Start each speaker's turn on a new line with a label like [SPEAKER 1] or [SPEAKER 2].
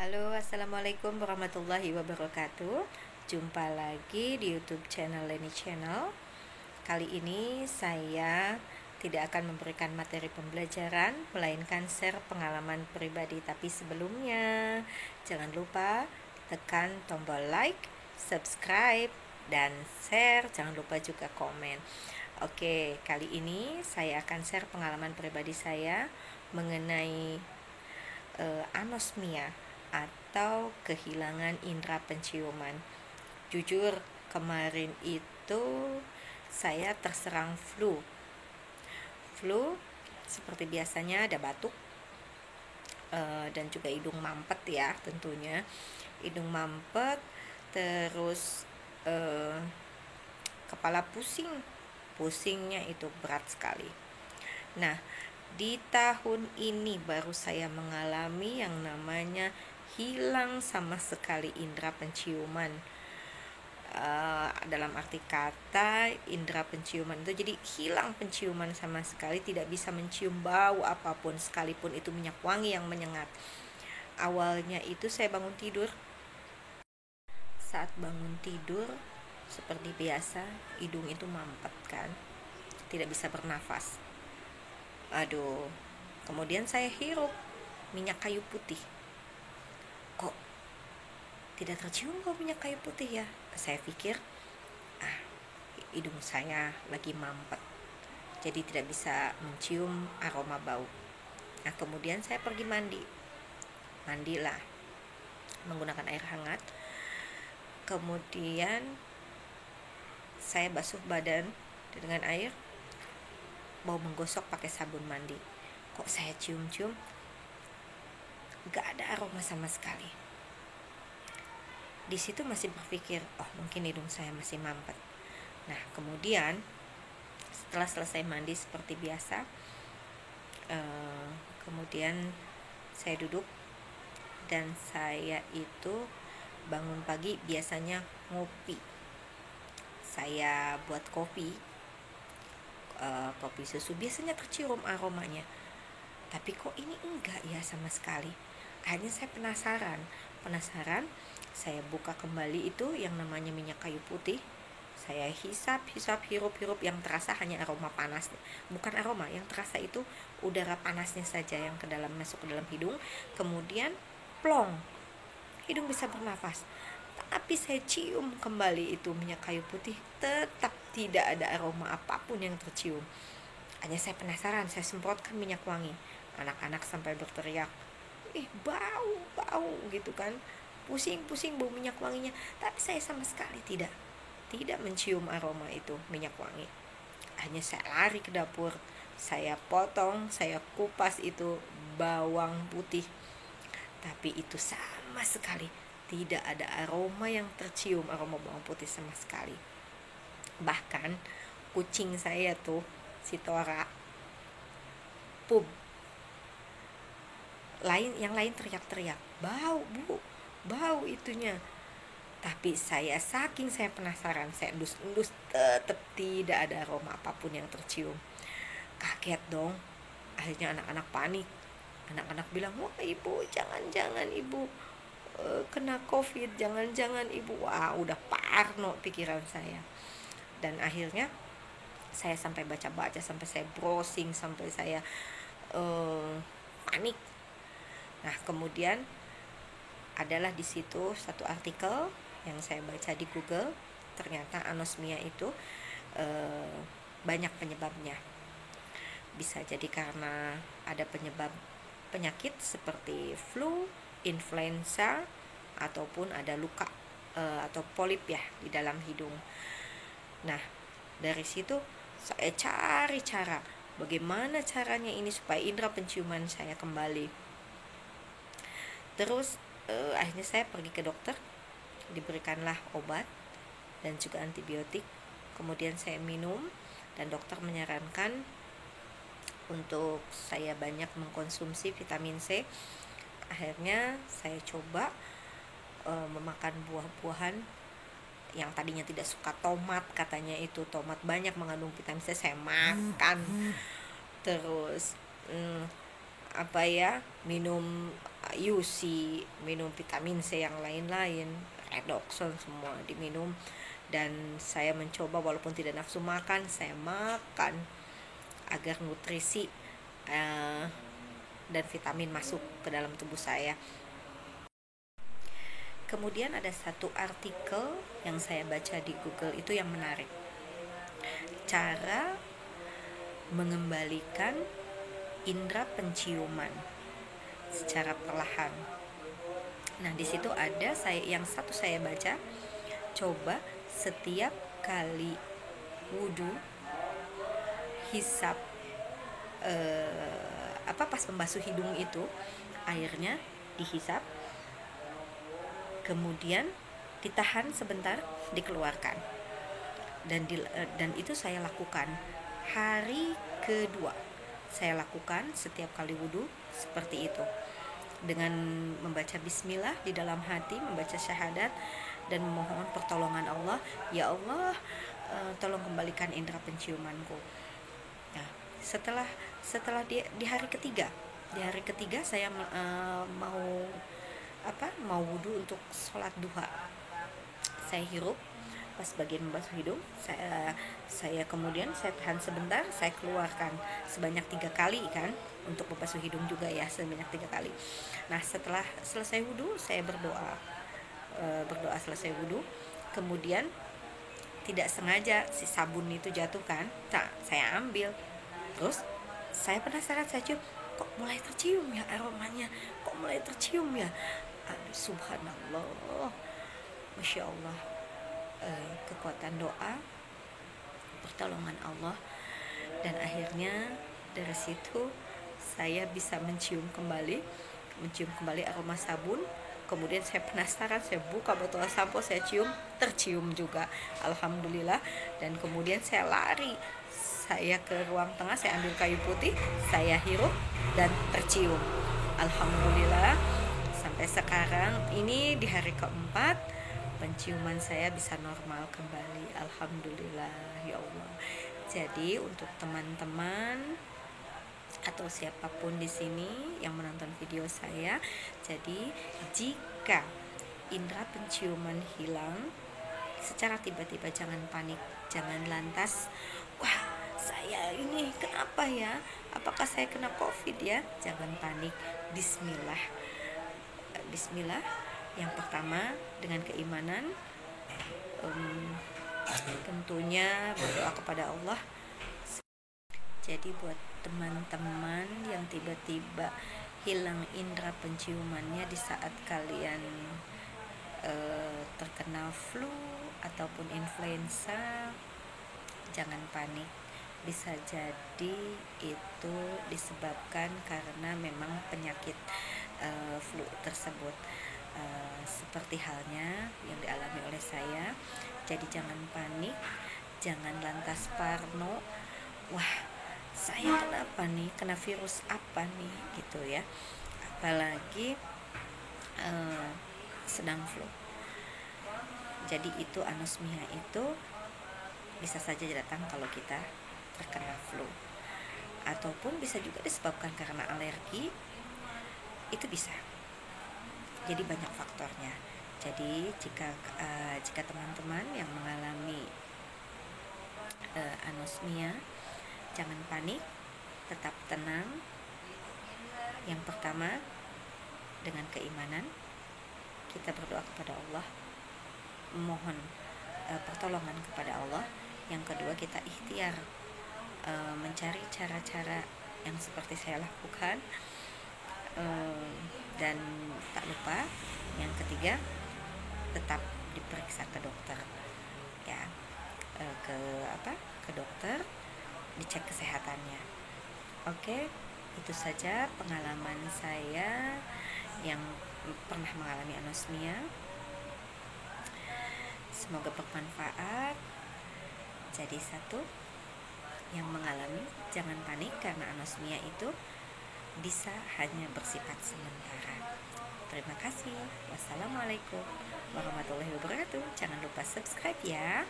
[SPEAKER 1] Halo, assalamualaikum warahmatullahi wabarakatuh. Jumpa lagi di YouTube channel Leni Channel. Kali ini saya tidak akan memberikan materi pembelajaran, melainkan share pengalaman pribadi. Tapi sebelumnya, jangan lupa tekan tombol like, subscribe, dan share. Jangan lupa juga komen. Oke, kali ini saya akan share pengalaman pribadi saya mengenai anosmia atau kehilangan indera penciuman. Jujur, kemarin itu saya terserang flu. Seperti biasanya ada batuk dan juga hidung mampet ya tentunya. Hidung mampet, terus kepala pusing. Pusingnya itu berat sekali. Nah, di tahun ini baru saya mengalami yang namanya hilang sama sekali indera penciuman. Dalam arti kata, indera penciuman itu jadi hilang penciuman sama sekali, tidak bisa mencium bau apapun, sekalipun itu minyak wangi yang menyengat. Awalnya itu saya bangun tidur. Saat bangun tidur, seperti biasa, hidung itu mampet kan, tidak bisa bernafas. Aduh, kemudian saya hirup minyak kayu putih. Kok tidak tercium bau minyak kayu putih ya? Saya pikir, hidung saya lagi mampet, jadi tidak bisa mencium aroma bau. Nah, kemudian saya pergi mandilah menggunakan air hangat. Kemudian saya basuh badan dengan air, mau menggosok pakai sabun mandi. Kok saya cium-cium gak ada aroma sama sekali. Di situ masih berpikir, mungkin hidung saya masih mampet. Nah, kemudian setelah selesai mandi seperti biasa, kemudian saya duduk dan saya itu bangun pagi biasanya ngopi. Saya buat kopi susu, biasanya tercium aromanya. Tapi kok ini enggak ya sama sekali. Akhirnya saya penasaran. Saya buka kembali itu yang namanya minyak kayu putih. Saya hisap, hirup, yang terasa hanya aroma panas. Bukan aroma, yang terasa itu udara panasnya saja yang masuk ke dalam hidung. Kemudian plong, hidung bisa bernafas. Tapi saya cium kembali itu minyak kayu putih, tetap tidak ada aroma apapun yang tercium. Hanya saya penasaran, saya semprotkan minyak wangi. Anak-anak sampai berteriak, bau gitu kan, pusing bau minyak wanginya. Tapi saya sama sekali tidak mencium aroma itu minyak wangi. Hanya saya lari ke dapur, saya potong, saya kupas itu bawang putih. Tapi itu sama sekali tidak ada aroma yang tercium, aroma bawang putih sama sekali. Bahkan kucing saya tuh, si Tora, pup, yang lain teriak-teriak, bau itunya. Tapi saya saking saya penasaran, saya endus-endus, tetap tidak ada aroma apapun yang tercium. Kaget dong. Akhirnya anak-anak panik. Anak-anak bilang, wah ibu, jangan ibu kena covid, jangan ibu. Wah, udah parno pikiran saya. Dan akhirnya saya sampai baca-baca, sampai saya browsing, sampai saya panik. Nah, kemudian adalah di situ satu artikel yang saya baca di Google. Ternyata anosmia itu banyak penyebabnya. Bisa jadi karena ada penyakit seperti flu, influenza, ataupun ada luka atau polip ya di dalam hidung. Nah, dari situ saya cari cara, bagaimana caranya ini supaya indera penciuman saya kembali. Terus akhirnya saya pergi ke dokter, diberikanlah obat dan juga antibiotik. Kemudian saya minum, dan dokter menyarankan untuk saya banyak mengkonsumsi vitamin C. Akhirnya saya coba memakan buah-buahan yang tadinya tidak suka tomat, katanya itu tomat banyak mengandung vitamin C, saya makan. Terus minum UC, minum vitamin C yang lain-lain, redoxon semua diminum. Dan saya mencoba walaupun tidak nafsu makan, saya makan agar nutrisi dan vitamin masuk ke dalam tubuh saya. Kemudian ada satu artikel yang saya baca di Google itu yang menarik. Cara mengembalikan indera penciuman secara perlahan. Nah, di situ ada saya baca, coba setiap kali wudhu hisap pas membasuh hidung itu airnya dihisap, kemudian ditahan sebentar, dikeluarkan. Dan itu saya lakukan hari kedua. Saya lakukan setiap kali wudhu seperti itu, dengan membaca bismillah di dalam hati, membaca syahadat dan memohon pertolongan Allah. Ya Allah, tolong kembalikan indera penciumanku. Nah, setelah di hari ketiga saya mau wudhu untuk sholat duha. Saya hirup pas bagian membasuh hidung, saya kemudian saya tahan sebentar, saya keluarkan sebanyak 3 kali kan, untuk membasuh hidung juga ya, sebanyak 3 kali. Nah, setelah selesai wudhu saya berdoa selesai wudhu, kemudian tidak sengaja si sabun itu jatuh kan, saya ambil, terus saya penasaran, saya cium, kok mulai tercium ya aromanya, kok mulai tercium ya. Subhanallah, Masya Allah, kekuatan doa, pertolongan Allah. Dan akhirnya dari situ saya bisa mencium kembali aroma sabun. Kemudian saya penasaran, saya buka botol sampo, saya cium, tercium juga, alhamdulillah. Dan kemudian saya lari, saya ke ruang tengah, saya ambil kayu putih, saya hirup dan tercium, alhamdulillah. Sampai sekarang ini di hari keempat, penciuman saya bisa normal kembali, alhamdulillah ya Allah. Jadi untuk teman-teman atau siapapun di sini yang menonton video saya, jadi jika indera penciuman hilang secara tiba-tiba, jangan panik, jangan lantas, wah saya ini kenapa ya, apakah saya kena COVID ya? Jangan panik, bismillah. Yang pertama dengan keimanan, tentunya berdoa kepada Allah. Jadi buat teman-teman yang tiba-tiba hilang indera penciumannya di saat kalian terkena flu ataupun influenza, jangan panik. Bisa jadi itu disebabkan karena memang penyakit flu tersebut, seperti halnya yang dialami oleh saya. Jadi jangan panik, jangan lantas parno, wah saya kenapa nih, kena virus apa nih gitu ya, apalagi sedang flu. Jadi itu anosmia itu bisa saja datang kalau kita terkena flu, ataupun bisa juga disebabkan karena alergi, itu bisa. Jadi banyak faktornya. Jadi jika teman-teman yang mengalami anosmia, jangan panik, tetap tenang. Yang pertama, dengan keimanan kita berdoa kepada Allah, mohon pertolongan kepada Allah. Yang kedua, kita ikhtiar mencari cara-cara yang seperti saya lakukan, dan tak lupa yang ketiga, tetap diperiksa ke dokter ya, ke dokter, dicek kesehatannya. Oke, itu saja pengalaman saya yang pernah mengalami anosmia. Semoga bermanfaat. Jadi satu, yang mengalami jangan panik, karena anosmia itu bisa hanya bersifat sementara. Terima kasih. Wassalamualaikum warahmatullahi wabarakatuh. Jangan lupa subscribe ya.